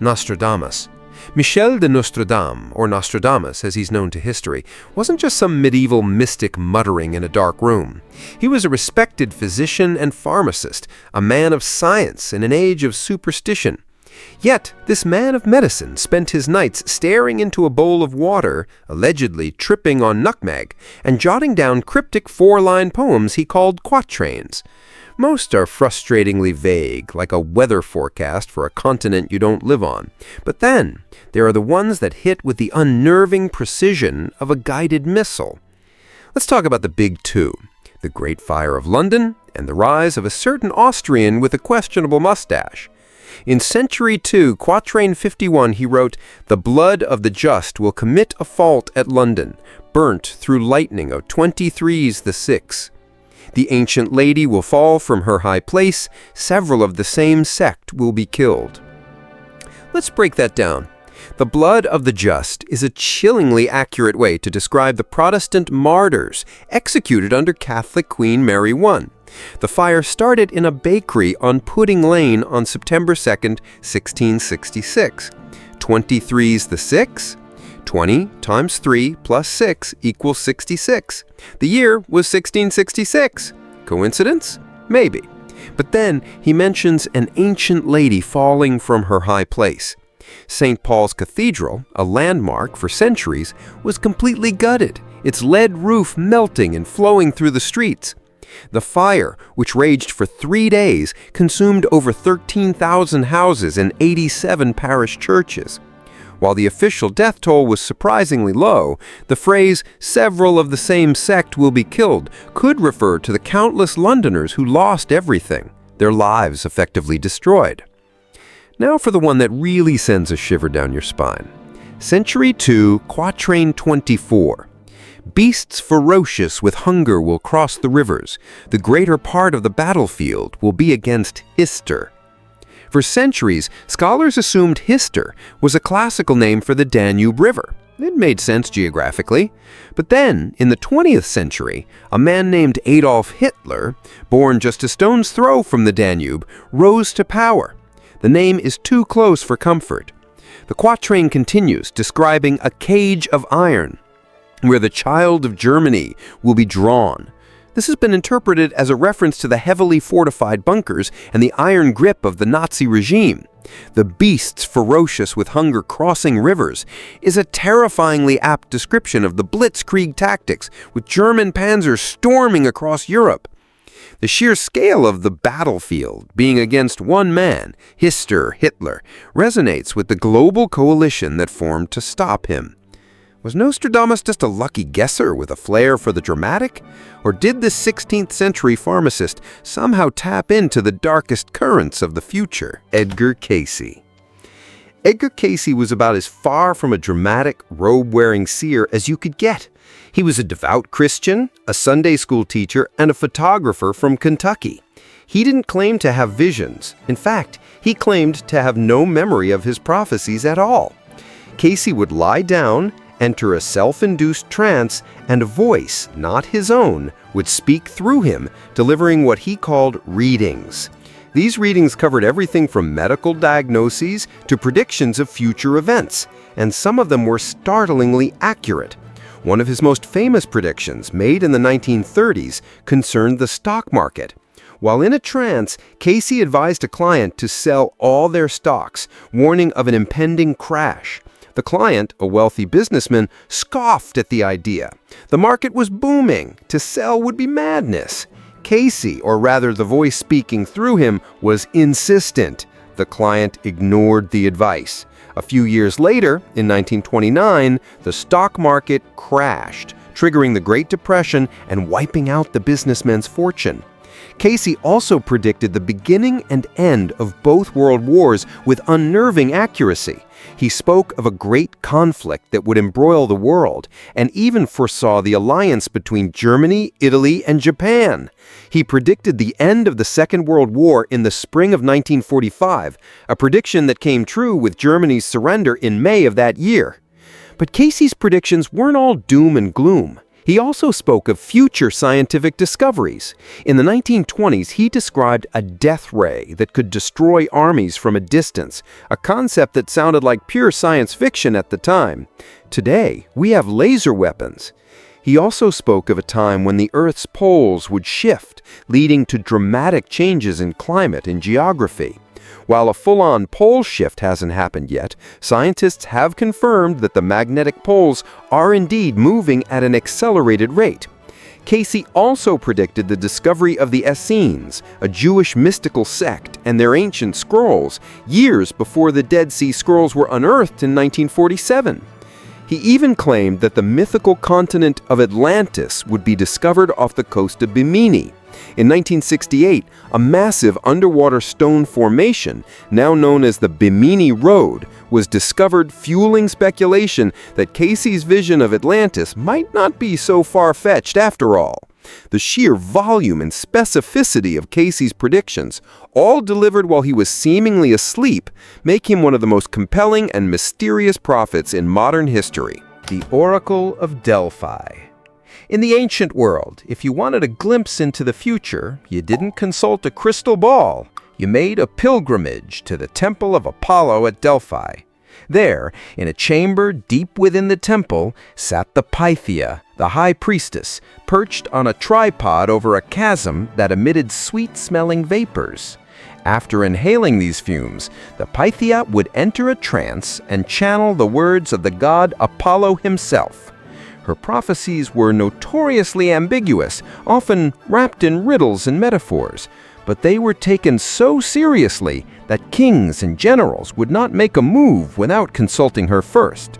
Nostradamus. Michel de Nostradam, or Nostradamus as he's known to history, wasn't just some medieval mystic muttering in a dark room. He was a respected physician and pharmacist, a man of science in an age of superstition. Yet, this man of medicine spent his nights staring into a bowl of water, allegedly tripping on nutmeg, and jotting down cryptic four-line poems he called quatrains. Most are frustratingly vague, like a weather forecast for a continent you don't live on. But then, there are the ones that hit with the unnerving precision of a guided missile. Let's talk about the big two: the Great Fire of London and the rise of a certain Austrian with a questionable mustache. In Century 2, Quatrain 51, he wrote, "The blood of the just will commit a fault at London, burnt through lightning of 23's the 6. The ancient lady will fall from her high place, several of the same sect will be killed." Let's break that down. The blood of the just is a chillingly accurate way to describe the Protestant martyrs executed under Catholic Queen Mary I. The fire started in a bakery on Pudding Lane on September 2nd, 1666. 23's the 6? 20 times 3 plus 6 equals 66. The year was 1666. Coincidence? Maybe. But then he mentions an ancient lady falling from her high place. St. Paul's Cathedral, a landmark for centuries, was completely gutted, its lead roof melting and flowing through the streets. The fire, which raged for 3 days, consumed over 13,000 houses and 87 parish churches. While the official death toll was surprisingly low, the phrase, "several of the same sect will be killed," could refer to the countless Londoners who lost everything, their lives effectively destroyed. Now for the one that really sends a shiver down your spine. Century 2, Quatrain 24. "Beasts ferocious with hunger will cross the rivers. The greater part of the battlefield will be against Hister." For centuries, scholars assumed Hister was a classical name for the Danube River. It made sense geographically. But then, in the 20th century, a man named Adolf Hitler, born just a stone's throw from the Danube, rose to power. The name is too close for comfort. The quatrain continues, describing a cage of iron, where the child of Germany will be drawn. This has been interpreted as a reference to the heavily fortified bunkers and the iron grip of the Nazi regime. The beasts ferocious with hunger crossing rivers is a terrifyingly apt description of the blitzkrieg tactics, with German panzers storming across Europe. The sheer scale of the battlefield, being against one man, Hitler, resonates with the global coalition that formed to stop him. Was Nostradamus just a lucky guesser with a flair for the dramatic? Or did this 16th century pharmacist somehow tap into the darkest currents of the future? Edgar Cayce. Edgar Cayce was about as far from a dramatic, robe-wearing seer as you could get. He was a devout Christian, a Sunday school teacher, and a photographer from Kentucky. He didn't claim to have visions. In fact, he claimed to have no memory of his prophecies at all. Cayce would lie down, enter a self-induced trance, and a voice, not his own, would speak through him, delivering what he called readings. These readings covered everything from medical diagnoses to predictions of future events, and some of them were startlingly accurate. One of his most famous predictions, made in the 1930s, concerned the stock market. While in a trance, Cayce advised a client to sell all their stocks, warning of an impending crash. The client, a wealthy businessman, scoffed at the idea. The market was booming. To sell would be madness. Cayce, or rather the voice speaking through him, was insistent. The client ignored the advice. A few years later, in 1929, the stock market crashed, triggering the Great Depression and wiping out the businessman's fortune. Cayce also predicted the beginning and end of both world wars with unnerving accuracy. He spoke of a great conflict that would embroil the world, and even foresaw the alliance between Germany, Italy, and Japan. He predicted the end of the Second World War in the spring of 1945, a prediction that came true with Germany's surrender in May of that year. But Cayce's predictions weren't all doom and gloom. He also spoke of future scientific discoveries. In the 1920s, he described a death ray that could destroy armies from a distance, a concept that sounded like pure science fiction at the time. Today, we have laser weapons. He also spoke of a time when the Earth's poles would shift, leading to dramatic changes in climate and geography. While a full-on pole shift hasn't happened yet, scientists have confirmed that the magnetic poles are indeed moving at an accelerated rate. Casey also predicted the discovery of the Essenes, a Jewish mystical sect, and their ancient scrolls, years before the Dead Sea Scrolls were unearthed in 1947. He even claimed that the mythical continent of Atlantis would be discovered off the coast of Bimini. In 1968, a massive underwater stone formation, now known as the Bimini Road, was discovered, fueling speculation that Casey's vision of Atlantis might not be so far-fetched after all. The sheer volume and specificity of Casey's predictions, all delivered while he was seemingly asleep, make him one of the most compelling and mysterious prophets in modern history. The Oracle of Delphi. In the ancient world, if you wanted a glimpse into the future, you didn't consult a crystal ball. You made a pilgrimage to the temple of Apollo at Delphi. There, in a chamber deep within the temple, sat the Pythia, the high priestess, perched on a tripod over a chasm that emitted sweet-smelling vapors. After inhaling these fumes, the Pythia would enter a trance and channel the words of the god Apollo himself. Her prophecies were notoriously ambiguous, often wrapped in riddles and metaphors, but they were taken so seriously that kings and generals would not make a move without consulting her first.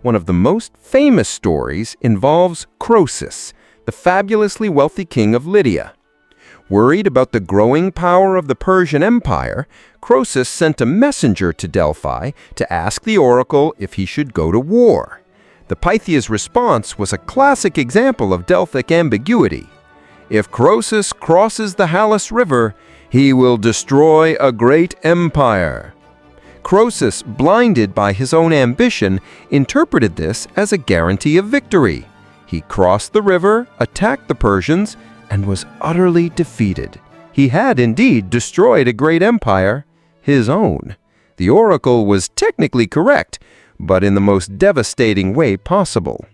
One of the most famous stories involves Croesus, the fabulously wealthy king of Lydia. Worried about the growing power of the Persian Empire, Croesus sent a messenger to Delphi to ask the oracle if he should go to war. The Pythia's response was a classic example of Delphic ambiguity. If Croesus crosses the Halys River, he will destroy a great empire. Croesus, blinded by his own ambition, interpreted this as a guarantee of victory. He crossed the river, attacked the Persians, and was utterly defeated. He had indeed destroyed a great empire, his own. The oracle was technically correct, but in the most devastating way possible.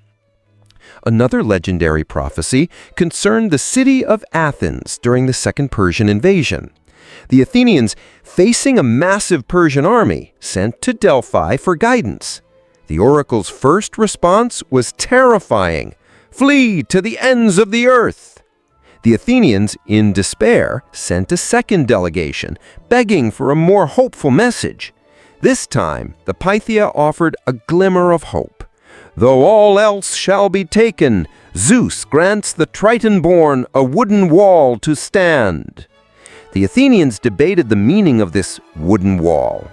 Another legendary prophecy concerned the city of Athens during the Second Persian invasion. The Athenians, facing a massive Persian army, sent to Delphi for guidance. The oracle's first response was terrifying: "Flee to the ends of the earth!" The Athenians, in despair, sent a second delegation, begging for a more hopeful message. This time, the Pythia offered a glimmer of hope. "Though all else shall be taken, Zeus grants the Triton-born a wooden wall to stand." The Athenians debated the meaning of this wooden wall.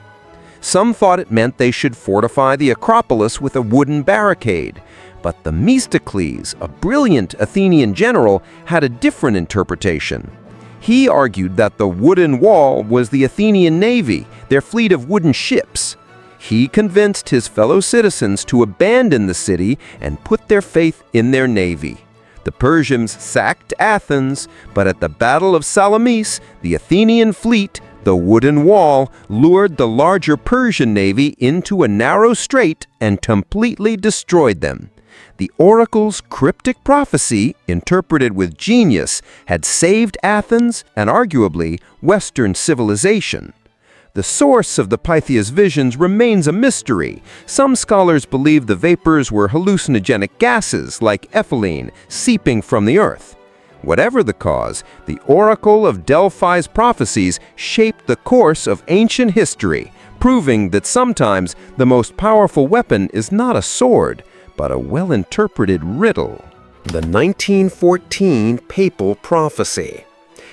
Some thought it meant they should fortify the Acropolis with a wooden barricade, but Themistocles, a brilliant Athenian general, had a different interpretation. He argued that the wooden wall was the Athenian navy, their fleet of wooden ships. He convinced his fellow citizens to abandon the city and put their faith in their navy. The Persians sacked Athens, but at the Battle of Salamis, the Athenian fleet, the wooden wall, lured the larger Persian navy into a narrow strait and completely destroyed them. The oracle's cryptic prophecy, interpreted with genius, had saved Athens and arguably Western civilization. The source of the Pythia's visions remains a mystery. Some scholars believe the vapors were hallucinogenic gases like ethylene seeping from the earth. Whatever the cause, the Oracle of Delphi's prophecies shaped the course of ancient history, proving that sometimes the most powerful weapon is not a sword, but a well-interpreted riddle. The 1914 Papal Prophecy.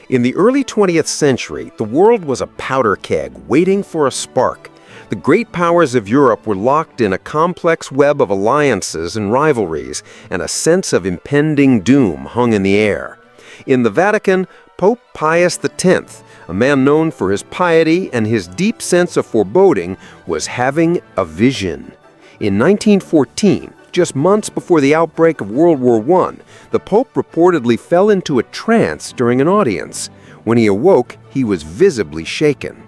In the early 20th century, the world was a powder keg waiting for a spark. The great powers of Europe were locked in a complex web of alliances and rivalries, and a sense of impending doom hung in the air. In the Vatican, Pope Pius X, a man known for his piety and his deep sense of foreboding, was having a vision. In 1914, just months before the outbreak of World War I, the Pope reportedly fell into a trance during an audience. When he awoke, he was visibly shaken.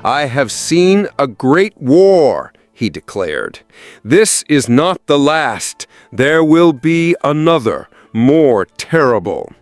"I have seen a great war," he declared. "This is not the last. There will be another, more terrible."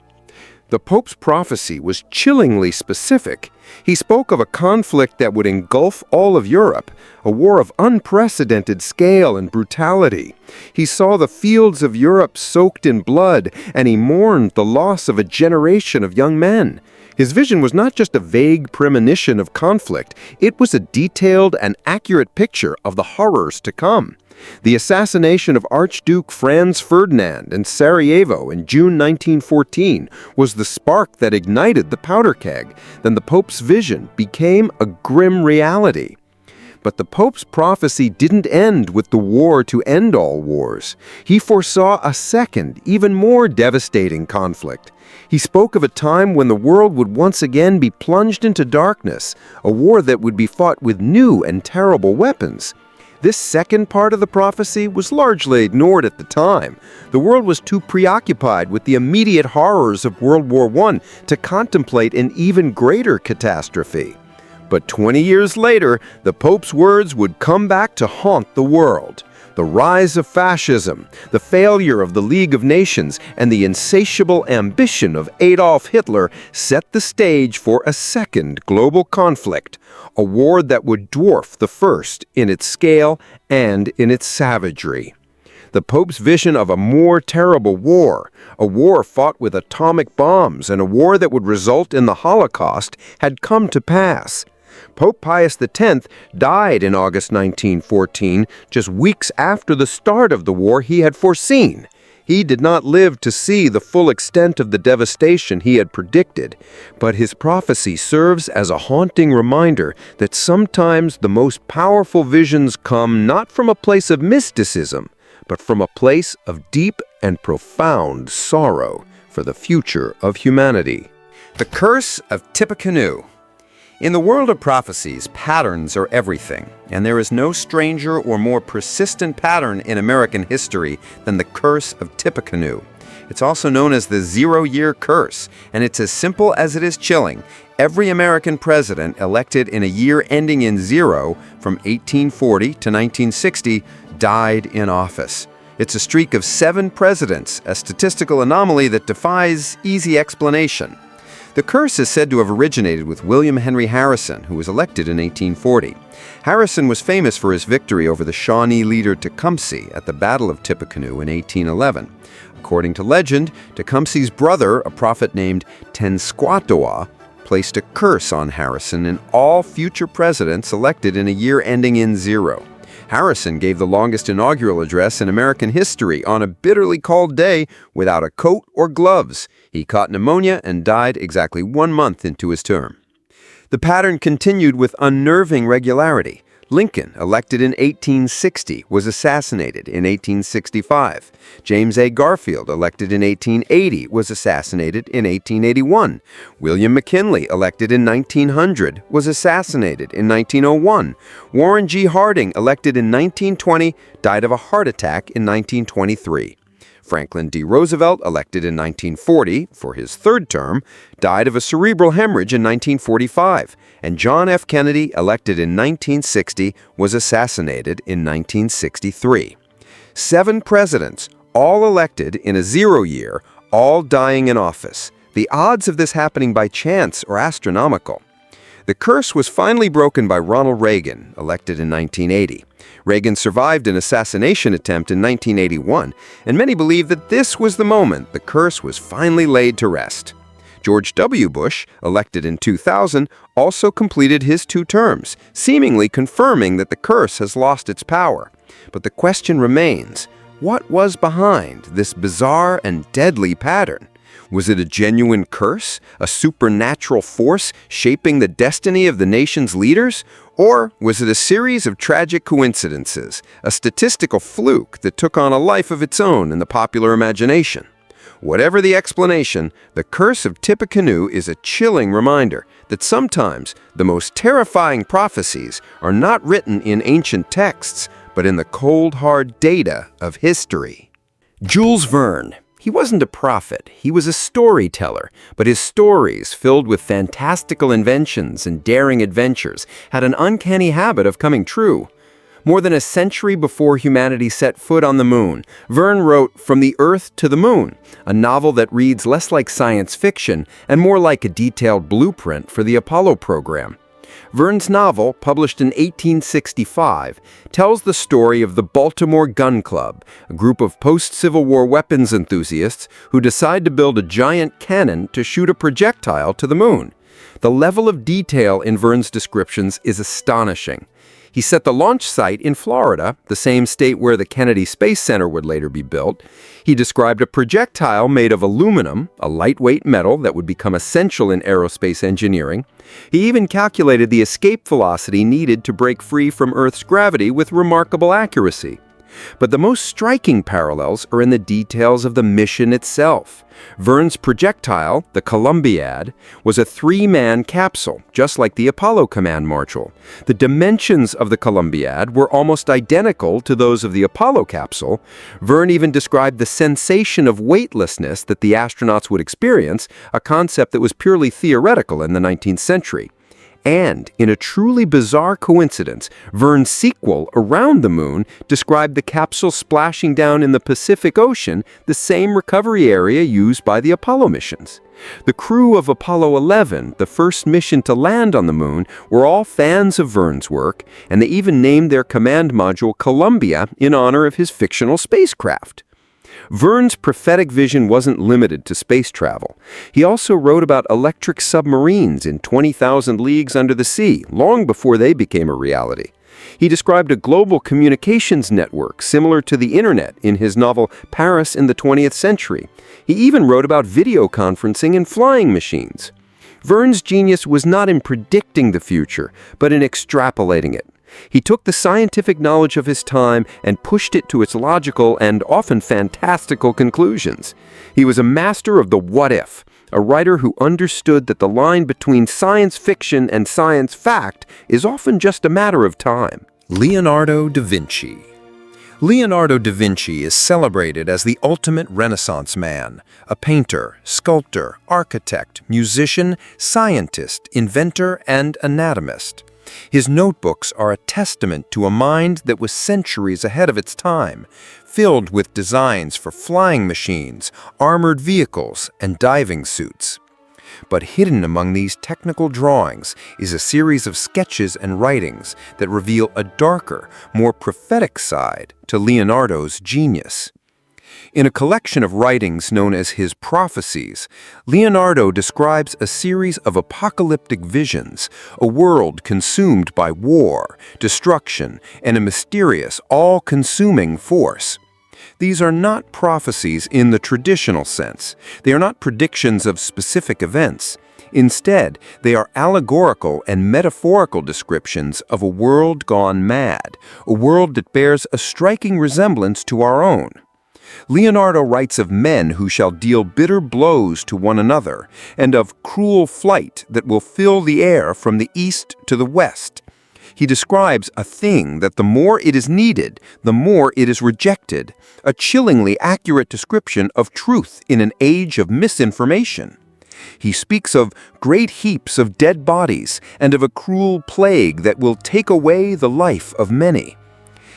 The Pope's prophecy was chillingly specific. He spoke of a conflict that would engulf all of Europe, a war of unprecedented scale and brutality. He saw the fields of Europe soaked in blood, and he mourned the loss of a generation of young men. His vision was not just a vague premonition of conflict, it was a detailed and accurate picture of the horrors to come. The assassination of Archduke Franz Ferdinand in Sarajevo in June 1914 was the spark that ignited the powder keg. Then the Pope's vision became a grim reality. But the Pope's prophecy didn't end with the war to end all wars. He foresaw a second, even more devastating conflict. He spoke of a time when the world would once again be plunged into darkness, a war that would be fought with new and terrible weapons. This second part of the prophecy was largely ignored at the time. The world was too preoccupied with the immediate horrors of World War I to contemplate an even greater catastrophe. But 20 years later, the Pope's words would come back to haunt the world. The rise of fascism, the failure of the League of Nations, and the insatiable ambition of Adolf Hitler set the stage for a second global conflict, a war that would dwarf the first in its scale and in its savagery. The Pope's vision of a more terrible war, a war fought with atomic bombs, and a war that would result in the Holocaust, had come to pass. Pope Pius X died in August 1914, just weeks after the start of the war he had foreseen. He did not live to see the full extent of the devastation he had predicted, but his prophecy serves as a haunting reminder that sometimes the most powerful visions come not from a place of mysticism, but from a place of deep and profound sorrow for the future of humanity. The Curse of Tippecanoe. In the world of prophecies, patterns are everything, and there is no stranger or more persistent pattern in American history than the Curse of Tippecanoe. It's also known as the zero-year curse, and it's as simple as it is chilling. Every American president elected in a year ending in zero from 1840 to 1960 died in office. It's a streak of 7 presidents, a statistical anomaly that defies easy explanation. The curse is said to have originated with William Henry Harrison, who was elected in 1840. Harrison was famous for his victory over the Shawnee leader Tecumseh at the Battle of Tippecanoe in 1811. According to legend, Tecumseh's brother, a prophet named Tenskwatawa, placed a curse on Harrison and all future presidents elected in a year ending in zero. Harrison gave the longest inaugural address in American history on a bitterly cold day without a coat or gloves. He caught pneumonia and died exactly 1 month into his term. The pattern continued with unnerving regularity. Lincoln, elected in 1860, was assassinated in 1865. James A. Garfield, elected in 1880, was assassinated in 1881. William McKinley, elected in 1900, was assassinated in 1901. Warren G. Harding, elected in 1920, died of a heart attack in 1923. Franklin D. Roosevelt, elected in 1940 for his third term, died of a cerebral hemorrhage in 1945, and John F. Kennedy, elected in 1960, was assassinated in 1963. 7 presidents, all elected in a zero year, all dying in office. The odds of this happening by chance are astronomical. The curse was finally broken by Ronald Reagan, elected in 1980. Reagan survived an assassination attempt in 1981, and many believe that this was the moment the curse was finally laid to rest. George W. Bush, elected in 2000, also completed his 2 terms, seemingly confirming that the curse has lost its power. But the question remains, what was behind this bizarre and deadly pattern? Was it a genuine curse, a supernatural force shaping the destiny of the nation's leaders? Or was it a series of tragic coincidences, a statistical fluke that took on a life of its own in the popular imagination? Whatever the explanation, the Curse of Tippecanoe is a chilling reminder that sometimes the most terrifying prophecies are not written in ancient texts, but in the cold, hard data of history. Jules Verne. He wasn't a prophet, he was a storyteller, but his stories, filled with fantastical inventions and daring adventures, had an uncanny habit of coming true. More than a century before humanity set foot on the moon, Verne wrote From the Earth to the Moon, a novel that reads less like science fiction and more like a detailed blueprint for the Apollo program. Verne's novel, published in 1865, tells the story of the Baltimore Gun Club, a group of post-Civil War weapons enthusiasts who decide to build a giant cannon to shoot a projectile to the moon. The level of detail in Verne's descriptions is astonishing. He set the launch site in Florida, the same state where the Kennedy Space Center would later be built. He described a projectile made of aluminum, a lightweight metal that would become essential in aerospace engineering. He even calculated the escape velocity needed to break free from Earth's gravity with remarkable accuracy. But the most striking parallels are in the details of the mission itself. Verne's projectile, the Columbiad, was a 3-man capsule, just like the Apollo command module. The dimensions of the Columbiad were almost identical to those of the Apollo capsule. Verne even described the sensation of weightlessness that the astronauts would experience, a concept that was purely theoretical in the 19th century. And, in a truly bizarre coincidence, Verne's sequel, Around the Moon, described the capsule splashing down in the Pacific Ocean, the same recovery area used by the Apollo missions. The crew of Apollo 11, the first mission to land on the moon, were all fans of Verne's work, and they even named their command module Columbia in honor of his fictional spacecraft. Verne's prophetic vision wasn't limited to space travel. He also wrote about electric submarines in 20,000 Leagues Under the Sea, long before they became a reality. He described a global communications network similar to the Internet in his novel Paris in the 20th Century. He even wrote about video conferencing and flying machines. Verne's genius was not in predicting the future, but in extrapolating it. He took the scientific knowledge of his time and pushed it to its logical and often fantastical conclusions. He was a master of the what-if, a writer who understood that the line between science fiction and science fact is often just a matter of time. Leonardo da Vinci. Leonardo da Vinci is celebrated as the ultimate Renaissance man, a painter, sculptor, architect, musician, scientist, inventor, and anatomist. His notebooks are a testament to a mind that was centuries ahead of its time, filled with designs for flying machines, armored vehicles, and diving suits. But hidden among these technical drawings is a series of sketches and writings that reveal a darker, more prophetic side to Leonardo's genius. In a collection of writings known as his Prophecies, Leonardo describes a series of apocalyptic visions, a world consumed by war, destruction, and a mysterious, all-consuming force. These are not prophecies in the traditional sense. They are not predictions of specific events. Instead, they are allegorical and metaphorical descriptions of a world gone mad, a world that bears a striking resemblance to our own. Leonardo writes of men who shall deal bitter blows to one another, and of cruel flight that will fill the air from the east to the west. He describes a thing that the more it is needed, the more it is rejected, a chillingly accurate description of truth in an age of misinformation. He speaks of great heaps of dead bodies and of a cruel plague that will take away the life of many.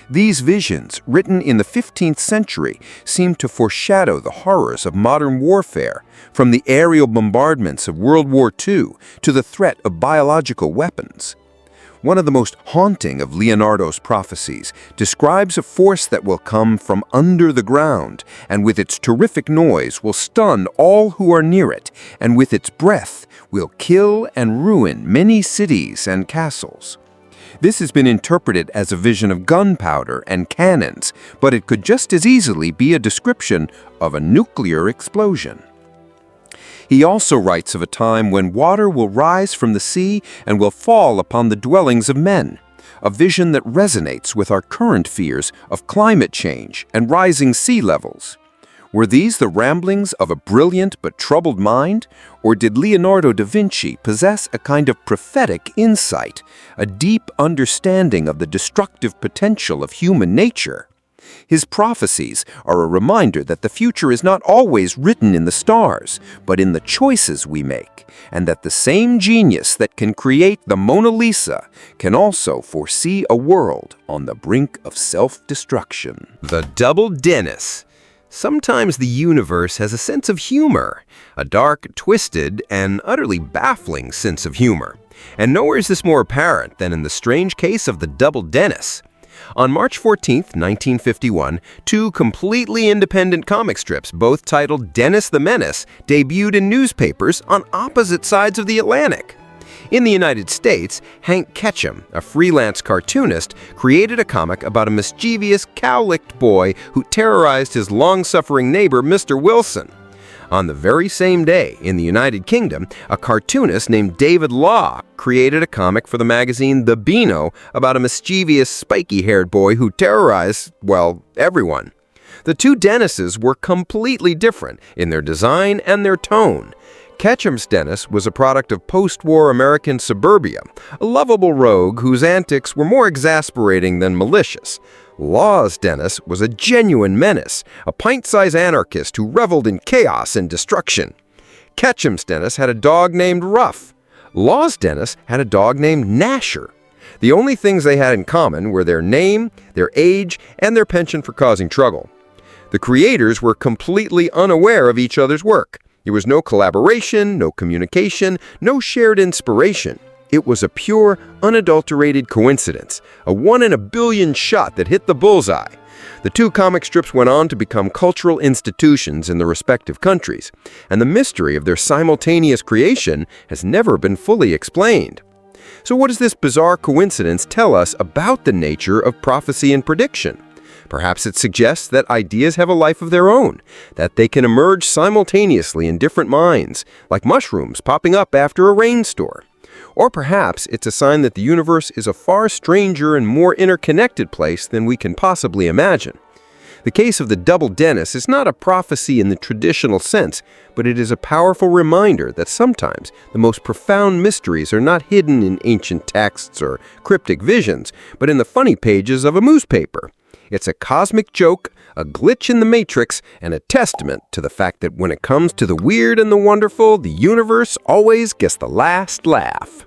These visions, written in the 15th century, seem to foreshadow the horrors of modern warfare, from the aerial bombardments of World War II to the threat of biological weapons. One of the most haunting of Leonardo's prophecies describes a force that will come from under the ground, and with its terrific noise will stun all who are near it, and with its breath will kill and ruin many cities and castles. This has been interpreted as a vision of gunpowder and cannons, but it could just as easily be a description of a nuclear explosion. He also writes of a time when water will rise from the sea and will fall upon the dwellings of men, a vision that resonates with our current fears of climate change and rising sea levels. Were these the ramblings of a brilliant but troubled mind? Or did Leonardo da Vinci possess a kind of prophetic insight, a deep understanding of the destructive potential of human nature? His prophecies are a reminder that the future is not always written in the stars, but in the choices we make, and that the same genius that can create the Mona Lisa can also foresee a world on the brink of self-destruction. The double Dennis. Sometimes the universe has a sense of humor, a dark, twisted, and utterly baffling sense of humor. And nowhere is this more apparent than in the strange case of the double Dennis. On March 14, 1951, two completely independent comic strips, both titled Dennis the Menace, debuted in newspapers on opposite sides of the Atlantic. In the United States, Hank Ketchum, a freelance cartoonist, created a comic about a mischievous, cow-licked boy who terrorized his long-suffering neighbor, Mr. Wilson. On the very same day, in the United Kingdom, a cartoonist named David Law created a comic for the magazine The Beano about a mischievous, spiky-haired boy who terrorized, well, everyone. The two Dennises were completely different in their design and their tone. Ketchum's Dennis was a product of post-war American suburbia, a lovable rogue whose antics were more exasperating than malicious. Law's Dennis was a genuine menace, a pint-sized anarchist who reveled in chaos and destruction. Ketchum's Dennis had a dog named Ruff. Law's Dennis had a dog named Gnasher. The only things they had in common were their name, their age, and their penchant for causing trouble. The creators were completely unaware of each other's work. There was no collaboration, no communication, no shared inspiration. It was a pure, unadulterated coincidence, a 1 in a billion shot that hit the bullseye. The two comic strips went on to become cultural institutions in their respective countries, and the mystery of their simultaneous creation has never been fully explained. So what does this bizarre coincidence tell us about the nature of prophecy and prediction? Perhaps it suggests that ideas have a life of their own, that they can emerge simultaneously in different minds, like mushrooms popping up after a rainstorm. Or perhaps it's a sign that the universe is a far stranger and more interconnected place than we can possibly imagine. The case of the double Dennis is not a prophecy in the traditional sense, but it is a powerful reminder that sometimes the most profound mysteries are not hidden in ancient texts or cryptic visions, but in the funny pages of a newspaper. It's a cosmic joke, a glitch in the matrix, and a testament to the fact that when it comes to the weird and the wonderful, the universe always gets the last laugh.